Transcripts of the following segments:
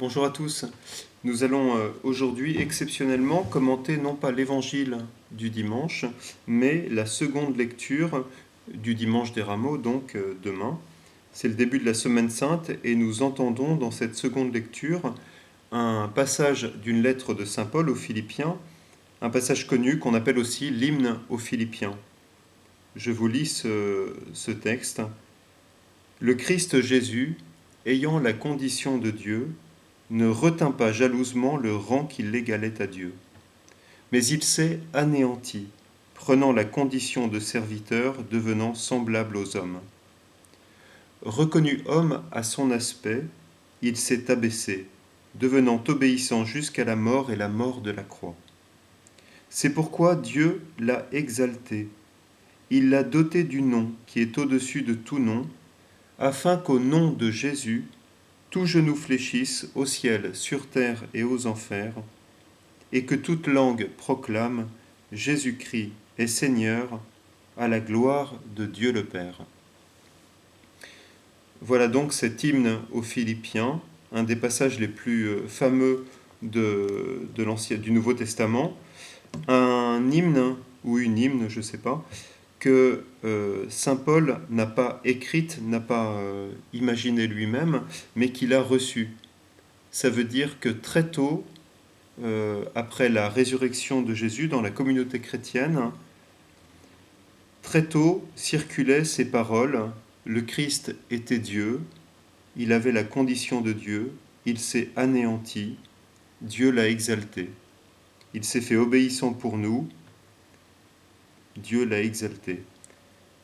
Bonjour à tous. Nous allons aujourd'hui exceptionnellement commenter non pas l'évangile du dimanche, mais la seconde lecture du dimanche des Rameaux, donc demain. C'est le début de la Semaine Sainte et nous entendons dans cette seconde lecture un passage d'une lettre de Saint Paul aux Philippiens, un passage connu qu'on appelle aussi l'hymne aux Philippiens. Je vous lis ce texte. Le Christ Jésus, ayant la condition de Dieu, ne retint pas jalousement le rang qui l'égalait à Dieu. Mais il s'est anéanti, prenant la condition de serviteur, devenant semblable aux hommes. Reconnu homme à son aspect, il s'est abaissé, devenant obéissant jusqu'à la mort et la mort de la croix. C'est pourquoi Dieu l'a exalté. Il l'a doté du nom qui est au-dessus de tout nom, afin qu'au nom de Jésus, tout genou fléchisse au ciel, sur terre et aux enfers, et que toute langue proclame Jésus-Christ est Seigneur, à la gloire de Dieu le Père. Voilà donc cet hymne aux Philippiens, un des passages les plus fameux du Nouveau Testament, un hymne, ou une hymne, je ne sais pas, que Saint Paul n'a pas écrite, n'a pas imaginé lui-même, mais qu'il a reçu. Ça veut dire que très tôt, après la résurrection de Jésus dans la communauté chrétienne, très tôt circulaient ces paroles. Le Christ était Dieu, il avait la condition de Dieu, il s'est anéanti, Dieu l'a exalté. Il s'est fait obéissant pour nous, Dieu l'a exalté.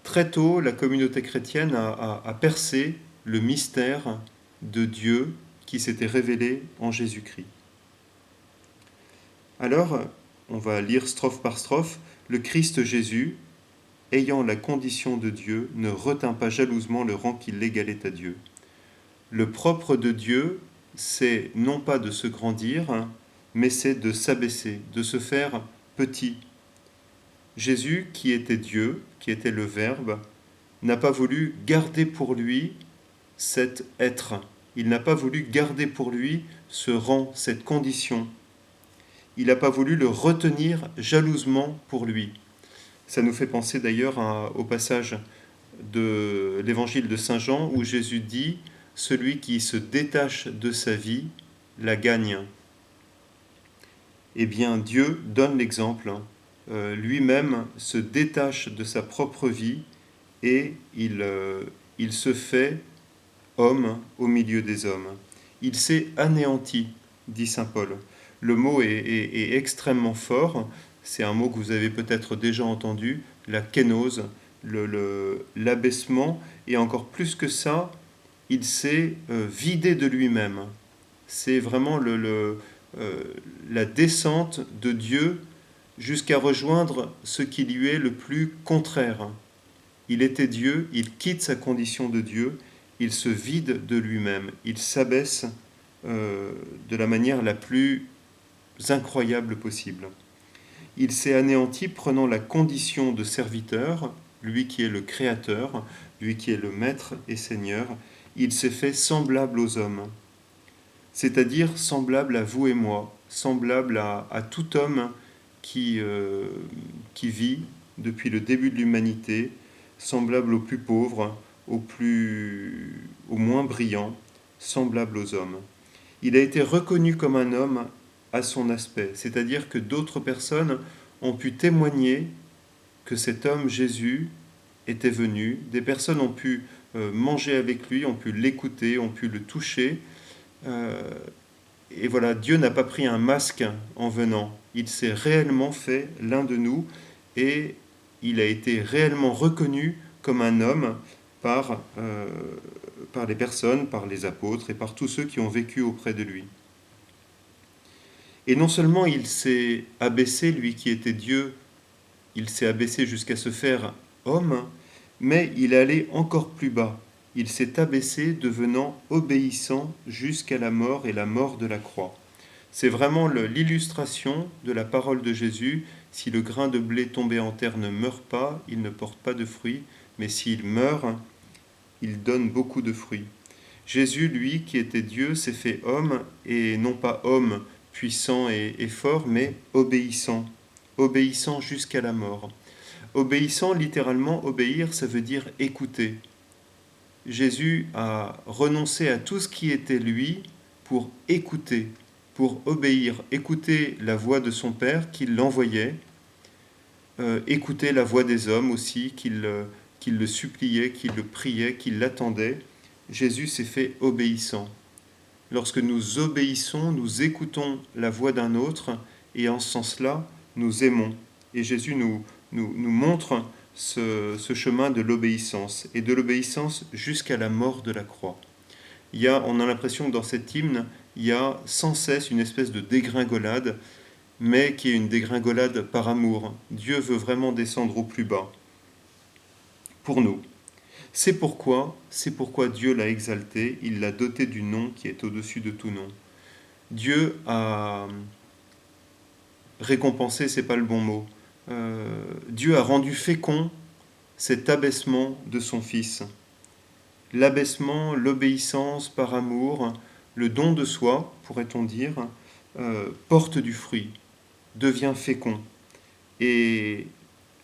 Très tôt, la communauté chrétienne a percé le mystère de Dieu qui s'était révélé en Jésus-Christ. Alors, on va lire strophe par strophe. Le Christ Jésus, ayant la condition de Dieu, ne retint pas jalousement le rang qui l'égalait à Dieu. Le propre de Dieu, c'est non pas de se grandir, mais c'est de s'abaisser, de se faire petit. Jésus, qui était Dieu, qui était le Verbe, n'a pas voulu garder pour lui cet être. Il n'a pas voulu garder pour lui ce rang, cette condition. Il n'a pas voulu le retenir jalousement pour lui. Ça nous fait penser d'ailleurs au passage de l'évangile de Saint Jean où Jésus dit « Celui qui se détache de sa vie la gagne ». Eh bien, Dieu donne l'exemple. Lui-même se détache de sa propre vie et il se fait homme au milieu des hommes. Il s'est anéanti, dit saint Paul. Le mot est extrêmement fort. C'est un mot que vous avez peut-être déjà entendu, la kénose, l'abaissement. Et encore plus que ça, il s'est vidé de lui-même. C'est vraiment la descente de Dieu jusqu'à rejoindre ce qui lui est le plus contraire. Il était Dieu, il quitte sa condition de Dieu, il se vide de lui-même, il s'abaisse de la manière la plus incroyable possible. Il s'est anéanti prenant la condition de serviteur, lui qui est le Créateur, lui qui est le Maître et Seigneur. Il s'est fait semblable aux hommes, c'est-à-dire semblable à vous et moi, semblable à tout homme qui vit depuis le début de l'humanité, semblable aux plus pauvres, au moins brillants, semblable aux hommes. Il a été reconnu comme un homme à son aspect, c'est-à-dire que d'autres personnes ont pu témoigner que cet homme Jésus était venu, des personnes ont pu manger avec lui, ont pu l'écouter, ont pu le toucher, et voilà, Dieu n'a pas pris un masque en venant, il s'est réellement fait l'un de nous, et il a été réellement reconnu comme un homme par les personnes, par les apôtres et par tous ceux qui ont vécu auprès de lui. Et non seulement il s'est abaissé, lui qui était Dieu, il s'est abaissé jusqu'à se faire homme, mais il est allé encore plus bas. Il s'est abaissé, devenant obéissant jusqu'à la mort et la mort de la croix. C'est vraiment l'illustration de la parole de Jésus. Si le grain de blé tombé en terre ne meurt pas, il ne porte pas de fruits, mais s'il meurt, il donne beaucoup de fruits. Jésus, lui, qui était Dieu, s'est fait homme, et non pas homme puissant et fort, mais obéissant, obéissant jusqu'à la mort. Obéissant, littéralement, obéir, ça veut dire écouter. Jésus a renoncé à tout ce qui était lui pour écouter, pour obéir, écouter la voix de son Père qui l'envoyait, écouter la voix des hommes aussi, qui le suppliaient, qui le priaient, qui l'attendaient. Jésus s'est fait obéissant. Lorsque nous obéissons, nous écoutons la voix d'un autre, et en ce sens-là, nous aimons. Et Jésus nous montre ce chemin de l'obéissance, et de l'obéissance jusqu'à la mort de la croix. On a l'impression que dans cet hymne, il y a sans cesse une espèce de dégringolade, mais qui est une dégringolade par amour. Dieu veut vraiment descendre au plus bas pour nous. C'est pourquoi Dieu l'a exalté, il l'a doté du nom qui est au-dessus de tout nom. Dieu a récompensé, c'est pas le bon mot. Dieu a rendu fécond cet abaissement de son Fils. L'abaissement, l'obéissance par amour, le don de soi, pourrait-on dire, porte du fruit, devient fécond. Et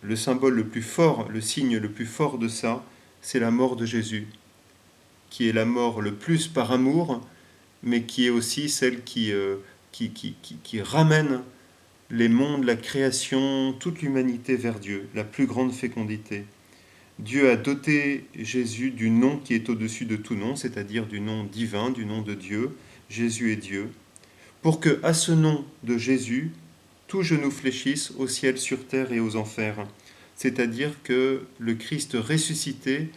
le symbole le plus fort, le signe le plus fort de ça, c'est la mort de Jésus, qui est la mort le plus par amour, mais qui est aussi celle qui ramène les mondes, la création, toute l'humanité vers Dieu, la plus grande fécondité. Dieu a doté Jésus du nom qui est au-dessus de tout nom, c'est-à-dire du nom divin, du nom de Dieu. Jésus est Dieu. Pour que, à ce nom de Jésus, tout genou fléchisse au ciel, sur terre et aux enfers. C'est-à-dire que le Christ ressuscité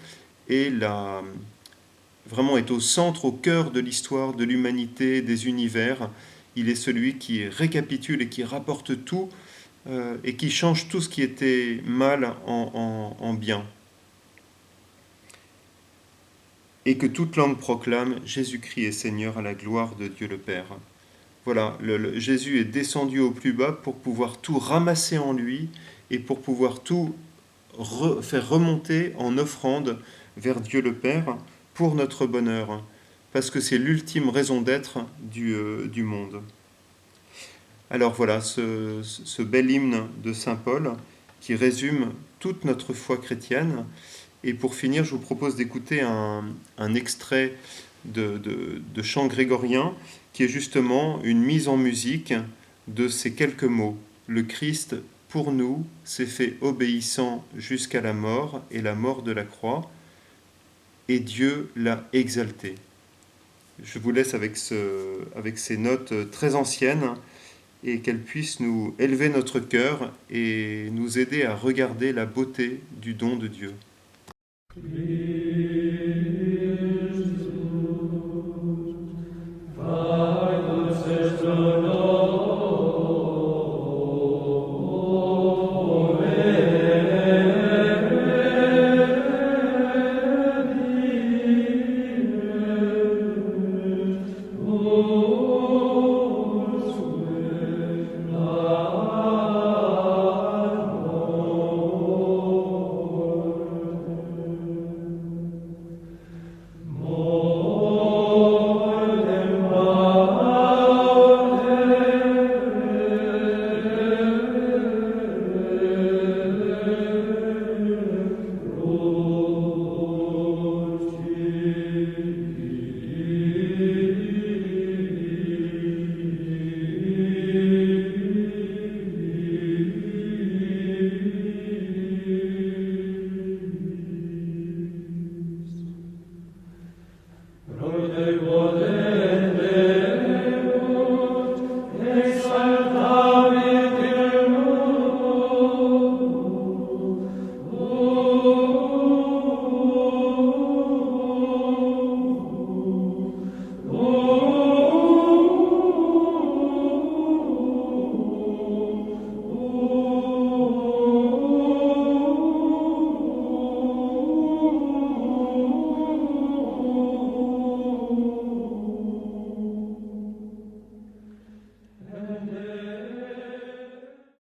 vraiment est au centre, au cœur de l'histoire de l'humanité, des univers. Il est celui qui récapitule et qui rapporte tout et qui change tout ce qui était mal en bien. Et que toute langue proclame Jésus-Christ est Seigneur à la gloire de Dieu le Père. Voilà, Jésus est descendu au plus bas pour pouvoir tout ramasser en lui et pour pouvoir tout faire remonter en offrande vers Dieu le Père pour notre bonheur, parce que c'est l'ultime raison d'être du monde. Alors voilà, ce bel hymne de Saint Paul qui résume toute notre foi chrétienne. Et pour finir, je vous propose d'écouter un extrait de chant grégorien qui est justement une mise en musique de ces quelques mots. Le Christ, pour nous, s'est fait obéissant jusqu'à la mort et la mort de la croix, et Dieu l'a exalté. Je vous laisse avec ces notes très anciennes et qu'elles puissent nous élever notre cœur et nous aider à regarder la beauté du don de Dieu.